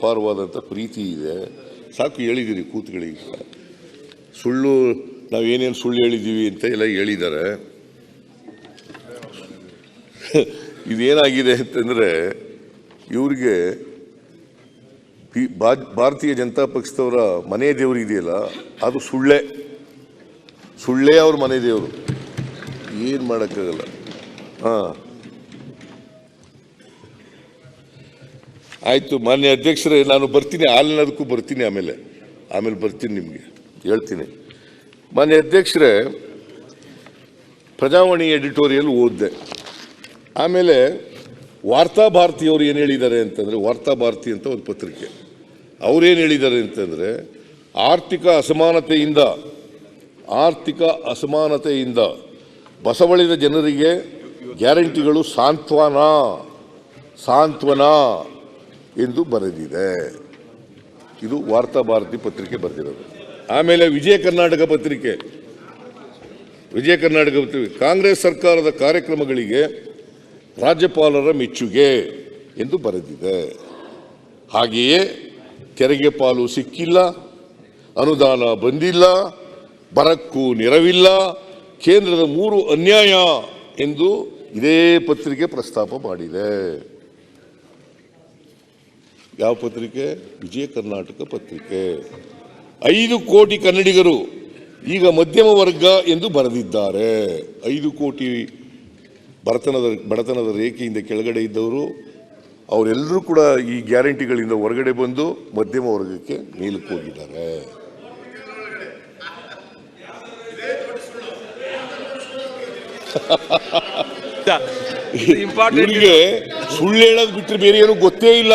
ಅಪಾರವಾದಂಥ ಪ್ರೀತಿ ಇದೆ. ಸಾಕು ಹೇಳಿದ್ದೀರಿ ಕೂತ್ಗಳಿಗೆ. ಸುಳ್ಳು ನಾವೇನೇನು ಸುಳ್ಳು ಹೇಳಿದ್ದೀವಿ ಅಂತ ಎಲ್ಲ ಹೇಳಿದ್ದಾರೆ. ಇದೇನಾಗಿದೆ ಅಂತಂದರೆ ಇವ್ರಿಗೆ ಭಾರತೀಯ ಜನತಾ ಪಕ್ಷದವರ ಮನೆ ದೇವರು ಇದೆಯಲ್ಲ ಅದು ಸುಳ್ಳೇ ಅವ್ರ ಮನೆ ದೇವರು. ಏನು ಮಾಡೋಕ್ಕಾಗಲ್ಲ. ಹಾಂ ಆಯಿತು ಮಾನ್ಯ ಅಧ್ಯಕ್ಷರೇ, ನಾನು ಬರ್ತೀನಿ, ಹಾಲಿನದಕ್ಕೂ ಬರ್ತೀನಿ, ಆಮೇಲೆ ಬರ್ತೀನಿ, ನಿಮಗೆ ಹೇಳ್ತೀನಿ. ಮಾನ್ಯ ಅಧ್ಯಕ್ಷರೇ, ಪ್ರಜಾವಾಣಿ ಎಡಿಟೋರಿಯಲ್ ಓದಿದೆ. ಆಮೇಲೆ ವಾರ್ತಾ ಭಾರತಿಯವರು ಏನು ಹೇಳಿದ್ದಾರೆ ಅಂತಂದರೆ, ವಾರ್ತಾ ಭಾರತಿ ಅಂತ ಒಂದು ಪತ್ರಿಕೆ, ಅವರೇನು ಹೇಳಿದ್ದಾರೆ ಅಂತಂದರೆ, ಆರ್ಥಿಕ ಅಸಮಾನತೆಯಿಂದ ಬಸವಳಿದ ಜನರಿಗೆ ಗ್ಯಾರಂಟಿಗಳು ಸಾಂತ್ವನ ಎಂದು ಬರೆದಿದೆ. ಇದು ವಾರ್ತಾ ಭಾರತಿ ಪತ್ರಿಕೆ ಬರೆದಿರೋದು. ಆಮೇಲೆ ವಿಜಯ ಕರ್ನಾಟಕ ಪತ್ರಿಕೆ, ಕಾಂಗ್ರೆಸ್ ಸರ್ಕಾರದ ಕಾರ್ಯಕ್ರಮಗಳಿಗೆ ರಾಜ್ಯಪಾಲರ ಮೆಚ್ಚುಗೆ ಎಂದು ಬರೆದಿದೆ. ಹಾಗೆಯೇ ತೆರಿಗೆ ಪಾಲು ಸಿಕ್ಕಿಲ್ಲ, ಅನುದಾನ ಬಂದಿಲ್ಲ, ಬರಕ್ಕೂ ನೆರವಿಲ್ಲ, ಕೇಂದ್ರದ 3 ಅನ್ಯಾಯ ಎಂದು ಇದೇ ಪತ್ರಿಕೆ ಪ್ರಸ್ತಾಪ ಮಾಡಿದೆ. ಯಾವ ಪತ್ರಿಕೆ? ವಿಜಯ ಕರ್ನಾಟಕ ಪತ್ರಿಕೆ. 5 ಕೋಟಿ ಕನ್ನಡಿಗರು ಈಗ ಮಧ್ಯಮ ವರ್ಗ ಎಂದು ಬರೆದಿದ್ದಾರೆ. 5 ಕೋಟಿ ಬಡತನದ ರೇಖೆಯಿಂದ ಕೆಳಗಡೆ ಇದ್ದವರು ಅವರೆಲ್ಲರೂ ಕೂಡ ಈ ಗ್ಯಾರಂಟಿಗಳಿಂದ ಹೊರಗಡೆ ಬಂದು ಮಧ್ಯಮ ವರ್ಗಕ್ಕೆ ಮೇಲಕ್ಕೆ ಹೋಗಿದ್ದಾರೆ. ಇವರಿಗೆ ಸುಳ್ಳು ಹೇಳೋದು ಬಿಟ್ಟರೆ ಬೇರೆ ಏನು ಗೊತ್ತೇ ಇಲ್ಲ.